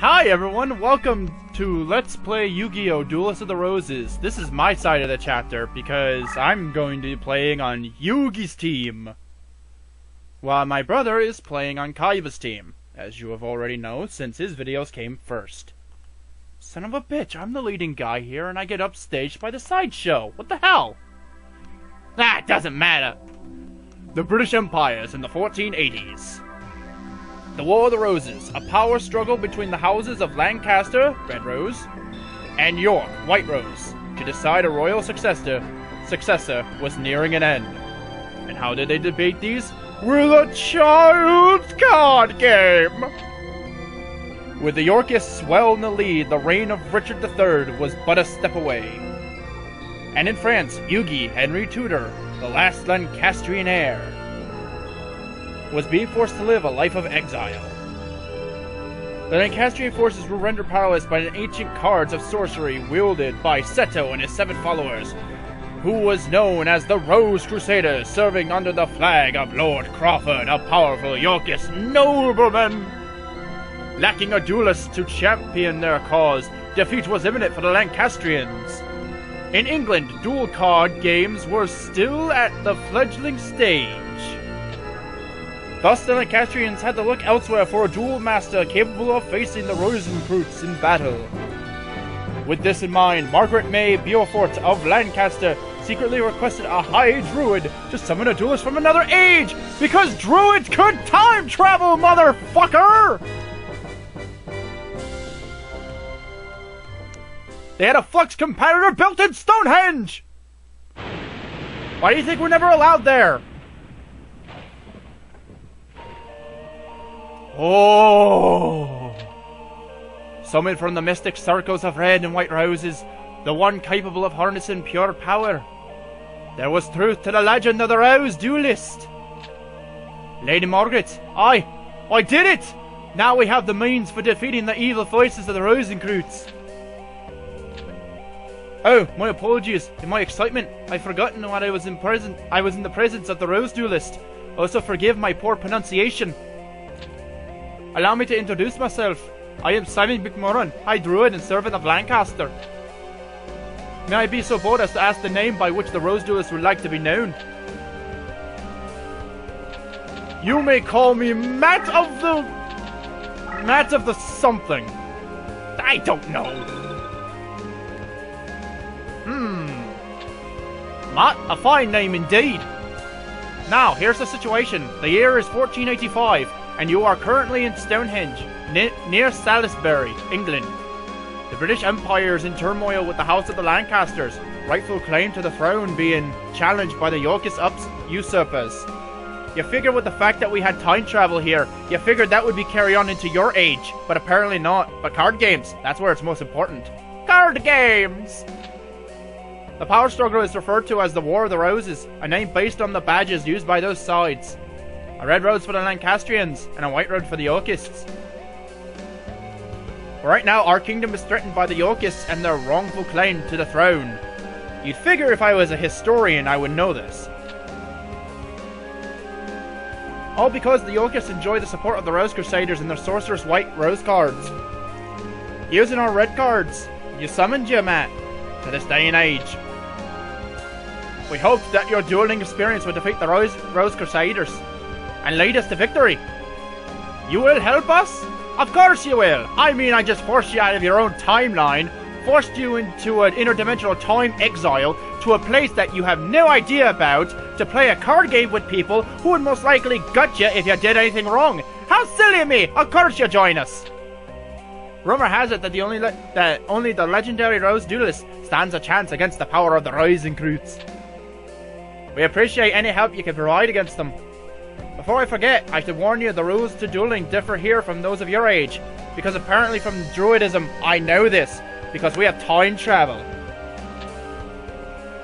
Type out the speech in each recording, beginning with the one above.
Hi everyone, welcome to Let's Play Yu-Gi-Oh! Duelists of the Roses. This is my side of the chapter, because I'm going to be playing on Yugi's team, while my brother is playing on Kaiba's team, as you have already know, since his videos came first. Son of a bitch, I'm the leading guy here, and I get upstaged by the sideshow. What the hell? Ah, it doesn't matter. The British Empires in the 1480s. The War of the Roses, a power struggle between the houses of Lancaster, Red Rose, and York, White Rose, to decide a royal successor was nearing an end. And how did they debate these? With a child's card game! With the Yorkists well in the lead, the reign of Richard III was but a step away. And in France, Yugi, Henry Tudor, the last Lancastrian heir, was being forced to live a life of exile. The Lancastrian forces were rendered powerless by the ancient cards of sorcery wielded by Seto and his 7 followers, who was known as the Rose Crusaders, serving under the flag of Lord Crawford, a powerful Yorkist nobleman. Lacking a duelist to champion their cause, defeat was imminent for the Lancastrians. In England, duel card games were still at the fledgling stage. Thus, the Lancastrians had to look elsewhere for a duel master capable of facing the Rosencreutz in battle. With this in mind, Margaret May Beaufort of Lancaster secretly requested a high druid to summon a duelist from another age, because druids could time travel, motherfucker! They had a flux competitor built in Stonehenge! Why do you think we're never allowed there? Oh! Summoned from the mystic circles of red and white roses, the one capable of harnessing pure power. There was truth to the legend of the Rose Duelist. Lady Margaret, I did it! Now we have the means for defeating the evil voices of the Rosencreutz. Oh, my apologies. In my excitement, I've forgotten what I was in the presence of the Rose Duelist. Also forgive my poor pronunciation. Allow me to introduce myself. I am Simon McMurran, High Druid and Servant of Lancaster. May I be so bold as to ask the name by which the Rose Duelist would like to be known? You may call me Matt of the something. I don't know. Matt, a fine name indeed. Now, here's the situation. The year is 1485. And you are currently in Stonehenge, near Salisbury, England. The British Empire is in turmoil with the House of the Lancasters, rightful claim to the throne being challenged by the Yorkist usurpers. You figure with the fact that we had time travel here, you figured that would be carried on into your age, but apparently not. But card games, that's where it's most important. Card games! The power struggle is referred to as the War of the Roses, a name based on the badges used by those sides. A red rose for the Lancastrians, and a white rose for the Yorkists. Right now, our kingdom is threatened by the Yorkists and their wrongful claim to the throne. You'd figure if I was a historian, I would know this. All because the Yorkists enjoy the support of the Rose Crusaders and their sorcerous white rose cards. Using our red cards, you summoned you, Matt, to this day and age. We hoped that your dueling experience would defeat the Rose Crusaders and lead us to victory. You will help us? Of course you will. I mean, I just forced you out of your own timeline, forced you into an interdimensional time exile to a place that you have no idea about to play a card game with people who would most likely gut you if you did anything wrong. How silly of me! Of course you join us. Rumor has it that only the legendary Rose Duelist stands a chance against the power of the Rosencreutz. We appreciate any help you can provide against them. Before I forget, I should warn you the rules to dueling differ here from those of your age, because apparently from Druidism, I know this, because we have time travel.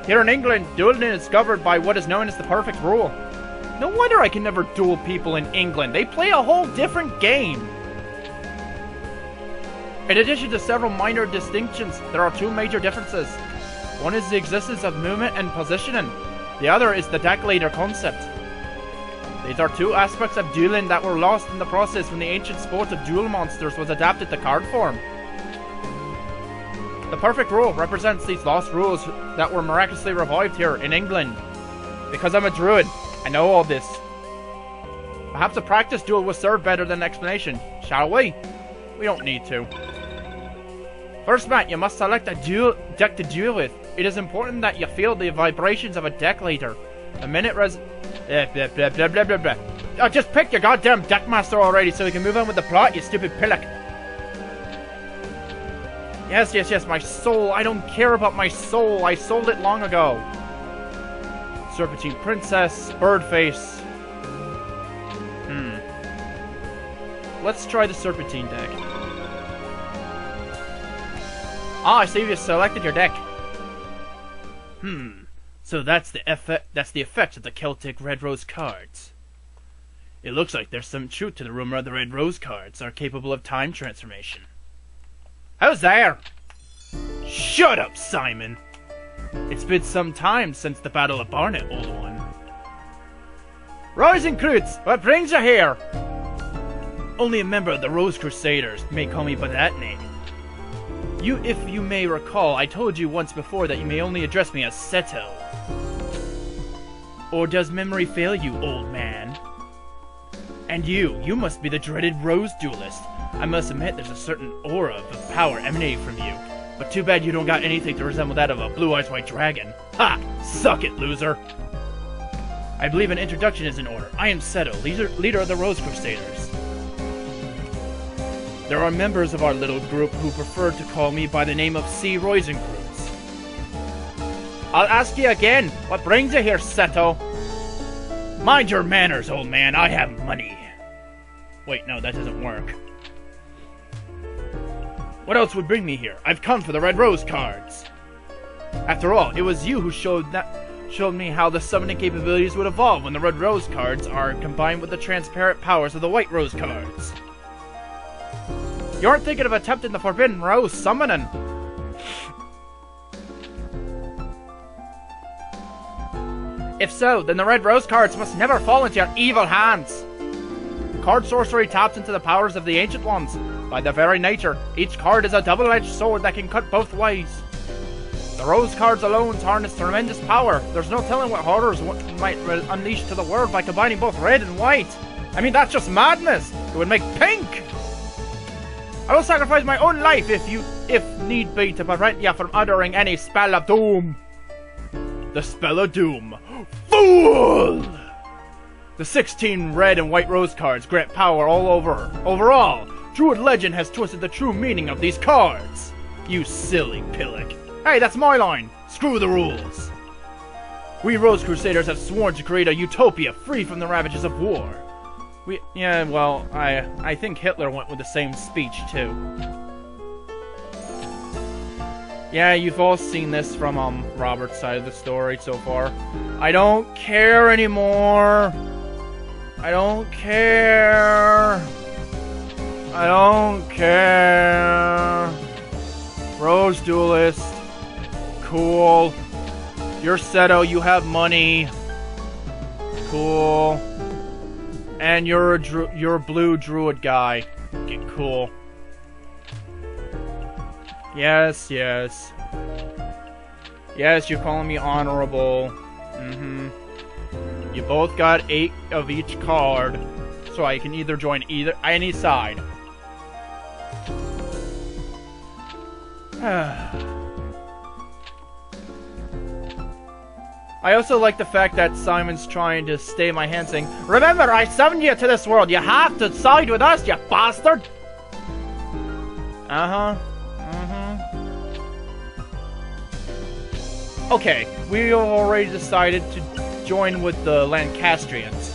Here in England, dueling is governed by what is known as the perfect rule. No wonder I can never duel people in England, they play a whole different game. In addition to several minor distinctions, there are 2 major differences. One is the existence of movement and positioning, the other is the deck leader concept. These are two aspects of dueling that were lost in the process when the ancient sport of duel monsters was adapted to card form. The perfect rule represents these lost rules that were miraculously revived here in England. Because I'm a druid, I know all this. Perhaps a practice duel will serve better than an explanation, shall we? We don't need to. First, Matt, you must select a deck to duel with. It is important that you feel the vibrations of a deck later. The minute Oh, just pick your goddamn deckmaster already so we can move on with the plot, you stupid pillock. Yes, my soul. I don't care about my soul. I sold it long ago. Serpentine Princess, Birdface. Let's try the Serpentine deck. Ah, I see you selected your deck. So that's the effect of the Celtic Red Rose cards. It looks like there's some truth to the rumor the Red Rose cards are capable of time transformation. Who's there? Shut up, Simon! It's been some time since the Battle of Barnet, old one. Rosencreutz, what brings you here? Only a member of the Rose Crusaders may call me by that name. If you may recall, I told you once before that you may only address me as Seto. Or does memory fail you, old man? And you must be the dreaded Rose Duelist. I must admit there's a certain aura of power emanating from you. But too bad you don't got anything to resemble that of a blue-eyed white dragon. Ha! Suck it, loser! I believe an introduction is in order. I am Seto, leader of the Rose Crusaders. There are members of our little group who prefer to call me by the name of C. Rosencreutz. I'll ask you again, what brings you here, Seto? Mind your manners, old man, I have money. Wait, no, that doesn't work. What else would bring me here? I've come for the Red Rose cards. After all, it was you who showed me how the summoning capabilities would evolve when the Red Rose cards are combined with the transparent powers of the White Rose cards. You aren't thinking of attempting the Forbidden Rose summoning? If so, then the Red Rose cards must never fall into your evil hands. Card sorcery taps into the powers of the Ancient Ones. By their very nature, each card is a double-edged sword that can cut both ways. The Rose cards alone harness tremendous power. There's no telling what horrors might unleash to the world by combining both red and white. I mean, that's just madness. It would make pink. I will sacrifice my own life if need be, to prevent you from uttering any spell of doom. The spell of doom. Fool! The 16 red and white rose cards grant power all over. Overall, Druid legend has twisted the true meaning of these cards. You silly pillock. Hey, that's my line. Screw the rules. We Rose Crusaders have sworn to create a utopia free from the ravages of war. I think Hitler went with the same speech, too. Yeah, you've all seen this from, Robert's side of the story so far. I don't care anymore. I don't care. I don't care. Rose Duelist. Cool. You're Seto, you have money. Cool. And you're a blue druid guy. Get cool. Yes. Yes, you're calling me honorable. You both got 8 of each card, so I can either join any side. I also like the fact that Simon's trying to stay my hand saying, "Remember, I summoned you to this world. You have to side with us, you bastard!" Okay, we already decided to join with the Lancastrians.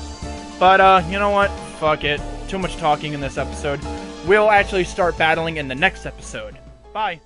But, you know what? Fuck it. Too much talking in this episode. We'll actually start battling in the next episode. Bye.